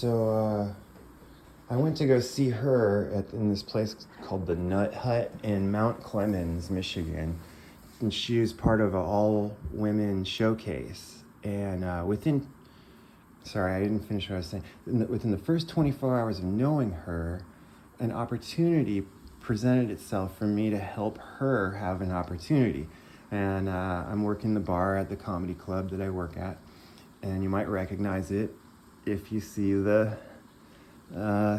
I went to go see her in this place called the Nut Hut in Mount Clemens, Michigan. And she was part of an all-women showcase. And sorry, I didn't finish what I was saying. Within the first 24 hours of knowing her, an opportunity presented itself for me to help her have an opportunity. And I'm working the bar at the comedy club that I work at. And you might recognize it if you see the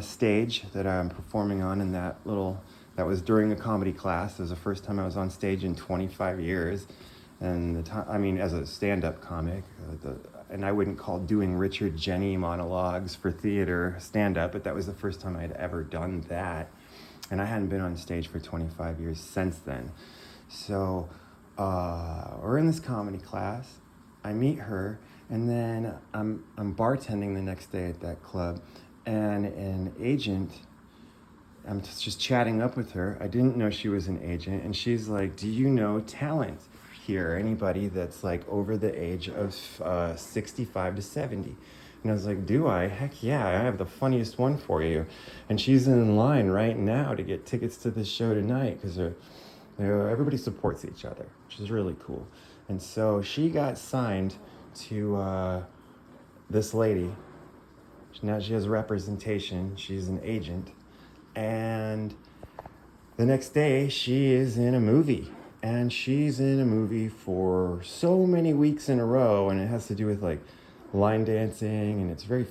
stage that I'm performing on in that was during a comedy class. It was the first time I was on stage in 25 years. And as a stand-up comic, and I wouldn't call doing Richard Jenny monologues for theater stand-up, but that was the first time I'd ever done that. And I hadn't been on stage for 25 years since then. So we're in this comedy class. I meet her, and then I'm bartending the next day at that club, and an agent, I'm just chatting up with her. I didn't know she was an agent, and she's like, "Do you know talent here? Anybody that's like over the age of 65 to 70? And I was like, "Do I? Heck yeah, I have the funniest one for you." And she's in line right now to get tickets to this show tonight because everybody supports each other, which is really cool. And so she got signed to this lady. Now she has representation. She's an agent. And the next day, she is in a movie. And she's in a movie for so many weeks in a row. And it has to do with like line dancing. And it's very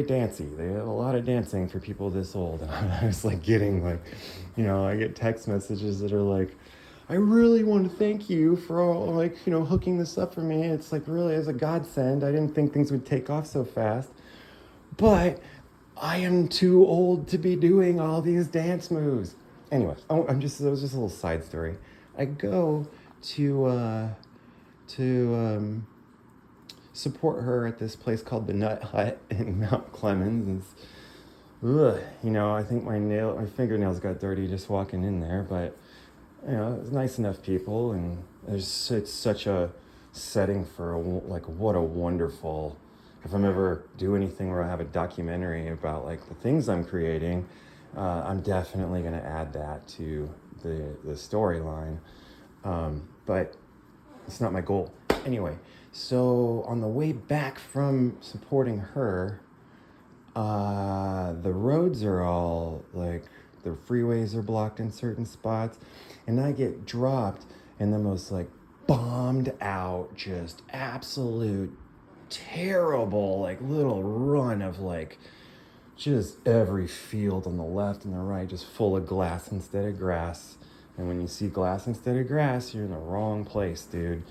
dancey. They have a lot of dancing for people this old. And I was like getting like, I get text messages that are like, "I really want to thank you for all, hooking this up for me. It's like really as a godsend. I didn't think things would take off so fast. But I am too old to be doing all these dance moves." Anyway, it was just a little side story. I go to support her at this place called the Nut Hut in Mount Clemens. I think my fingernails got dirty just walking in there, but it's nice enough people, and it's such a setting for what a wonderful. If I'm ever do anything where I have a documentary about like the things I'm creating, I'm definitely going to add that to the storyline, but it's not my goal. Anyway, so on the way back from supporting her, the roads are all like, the freeways are blocked in certain spots, and I get dropped in the most like bombed out, just absolute terrible like little run of like just every field on the left and the right just full of glass instead of grass. And when you see glass instead of grass, you're in the wrong place, dude.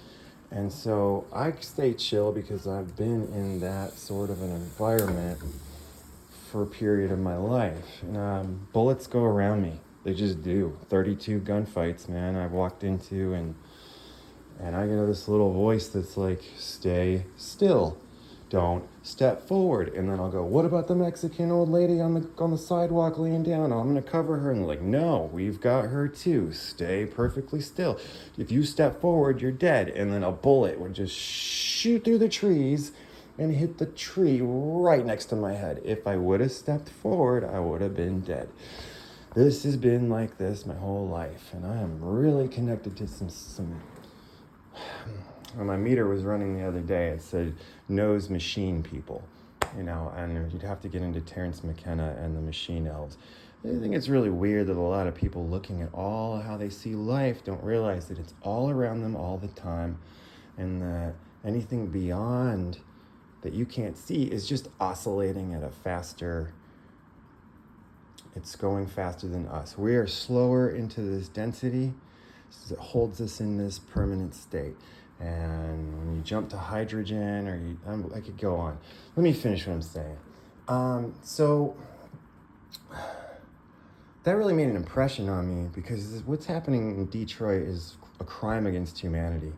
And so I stay chill because I've been in that sort of an environment for a period of my life. And bullets go around me. They just do. 32 gunfights, man, I've walked into, and I get this little voice that's like, "Stay still. Don't step forward." And then I'll go, "What about the Mexican old lady on the sidewalk laying down? I'm gonna cover her." And they're like, "No, we've got her too. Stay perfectly still. If you step forward, you're dead." And then a bullet would just shoot through the trees and hit the tree right next to my head. If I would have stepped forward, I would have been dead. This has been like this my whole life, and I am really connected to some when my meter was running the other day, it said knows machine people, and you'd have to get into Terrence McKenna and the Machine Elves. I think it's really weird that a lot of people looking at all how they see life don't realize that it's all around them all the time, and that anything beyond that you can't see is just oscillating at it's going faster than us. We are slower into this density, so it holds us in this permanent state. And when you jump to hydrogen, I could go on. Let me finish what I'm saying. So that really made an impression on me, because what's happening in Detroit is a crime against humanity.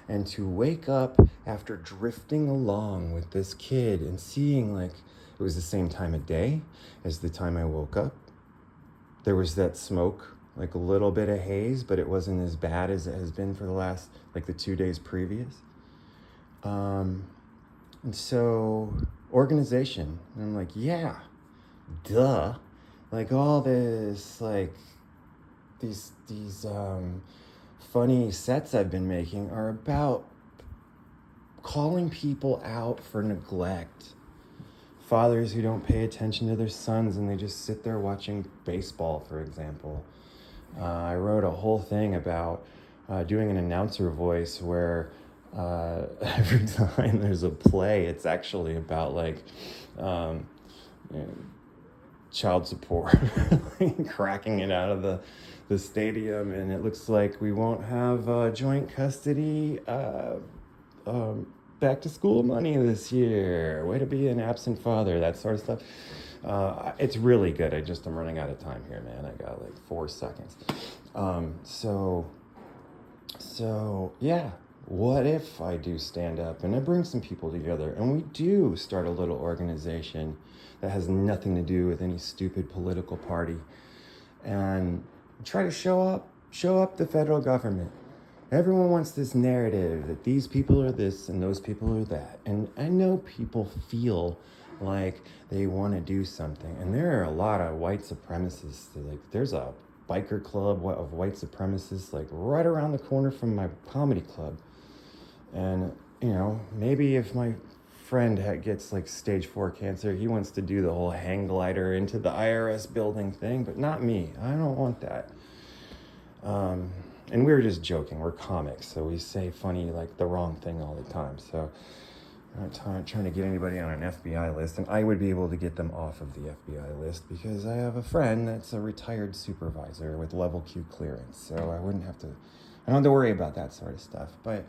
And to wake up after drifting along with this kid and seeing like it was the same time of day as the time I woke up. There was that smoke, like a little bit of haze, but it wasn't as bad as it has been for the last, like the 2 days previous. And so organization. And I'm like, yeah, duh. Like all this, like these funny sets I've been making are about calling people out for neglect. Fathers who don't pay attention to their sons and they just sit there watching baseball, for example. I wrote a whole thing about doing an announcer voice where every time there's a play, it's actually about like you know, child support, cracking it out of the stadium, and it looks like we won't have joint custody back to school money this year. Way to be an absent father, that sort of stuff. It's really good. I'm running out of time here, man. I got like 4 seconds. So yeah, what if I do stand up and I bring some people together and we do start a little organization that has nothing to do with any stupid political party and try to show up the federal government. Everyone wants this narrative that these people are this and those people are that. And I know people feel like they want to do something. And there are a lot of white supremacists. Like, there's a biker club of white supremacists like right around the corner from my comedy club. And, you know, maybe if my friend gets like stage 4 cancer, he wants to do the whole hang glider into the IRS building thing, but not me. I don't want that. And we were just joking. We're comics, so we say funny, like the wrong thing all the time. So I'm not trying to get anybody on an FBI list, and I would be able to get them off of the FBI list because I have a friend that's a retired supervisor with level Q clearance. So I don't have to worry about that sort of stuff. But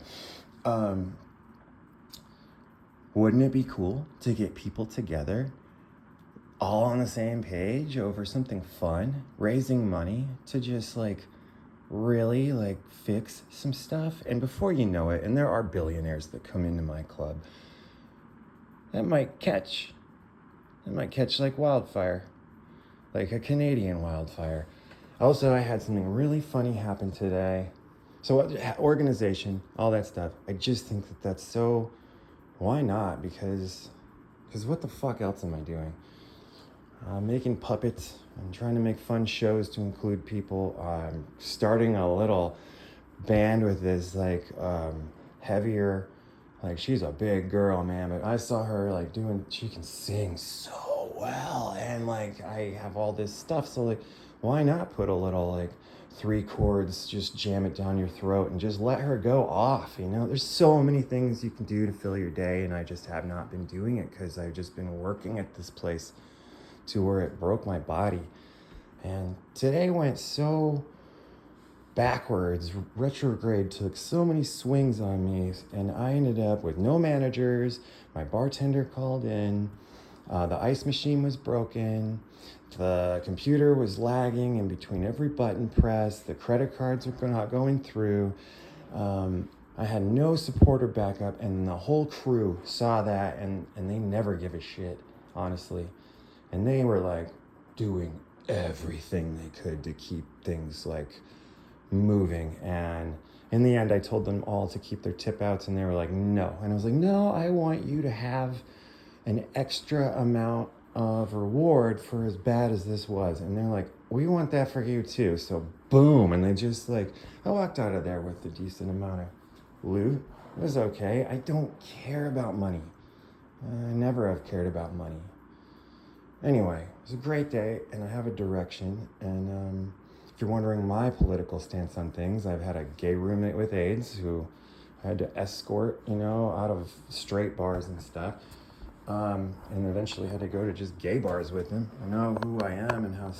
wouldn't it be cool to get people together all on the same page over something fun, raising money to just like really like fix some stuff? And before you know it, and there are billionaires that come into my club, that might catch like wildfire, like a Canadian wildfire. Also, I had something really funny happen today. So organization, all that stuff, I just think that's so, why not? Because what the fuck else am I doing? Making puppets. I'm trying to make fun shows to include people. I'm starting a little band with this like heavier, like she's a big girl, man, but I saw her like she can sing so well, and like I have all this stuff, so like why not put a little like 3 chords, just jam it down your throat and just let her go off, you know? There's so many things you can do to fill your day, and I just have not been doing it because I've just been working at this place to where it broke my body. And today went so backwards. Retrograde took so many swings on me, and I ended up with no managers. My bartender called in. The ice machine was broken. The computer was lagging in between every button press. The credit cards were not going through. I had no support or backup, and the whole crew saw that, and they never give a shit, honestly. And they were like doing everything they could to keep things like moving. And in the end, I told them all to keep their tip outs, and they were like, no. And I was like, no, I want you to have an extra amount of reward for as bad as this was. And they're like, we want that for you too. So boom. And they just like, I walked out of there with a decent amount of loot. It was okay. I don't care about money. I never have cared about money. Anyway, it was a great day, and I have a direction. And if you're wondering my political stance on things, I've had a gay roommate with AIDS who I had to escort, out of straight bars and stuff. And eventually had to go to just gay bars with him. I know who I am and how,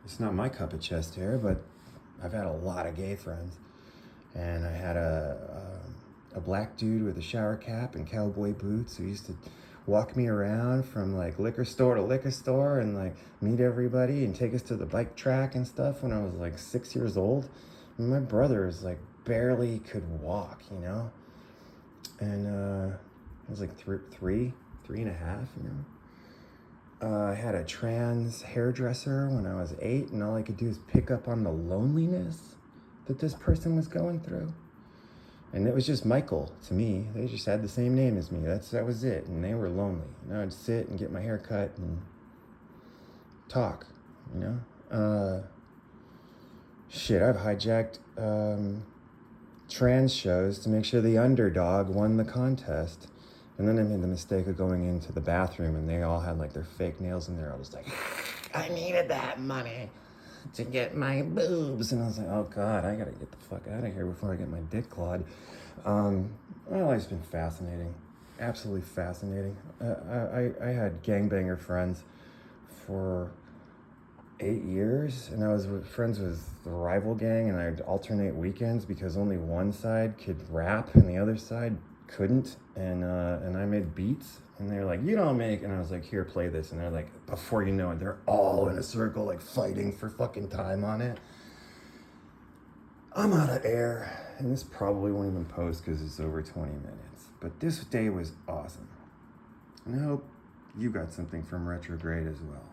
it's not my cup of chest hair, but I've had a lot of gay friends. And I had a black dude with a shower cap and cowboy boots who used to walk me around from like liquor store to liquor store and like meet everybody and take us to the bike track and stuff when I was like 6 years old. And my brother is like barely could walk, and I was like three and a half, I had a trans hairdresser when I was 8, and all I could do is pick up on the loneliness that this person was going through. And it was just Michael to me. They just had the same name as me. That was it. And they were lonely. And I'd sit and get my hair cut and talk, you know? Shit, I've hijacked trans shows to make sure the underdog won the contest. And then I made the mistake of going into the bathroom and they all had like their fake nails in there. I was like, I needed that money to get my boobs. And I was like, oh God, I gotta get the fuck out of here before I get my dick clawed. Well, it's been fascinating. Absolutely fascinating. I had gangbanger friends for 8 years, and I was friends with the rival gang, and I'd alternate weekends because only one side could rap and the other side couldn't. And I made beats, and they were like, you don't make, and I was like, here, play this. And they're like, before you know it, they're all in a circle, like fighting for fucking time on it. I'm out of air, and this probably won't even post because it's over 20 minutes. But this day was awesome. And I hope you got something from retrograde as well.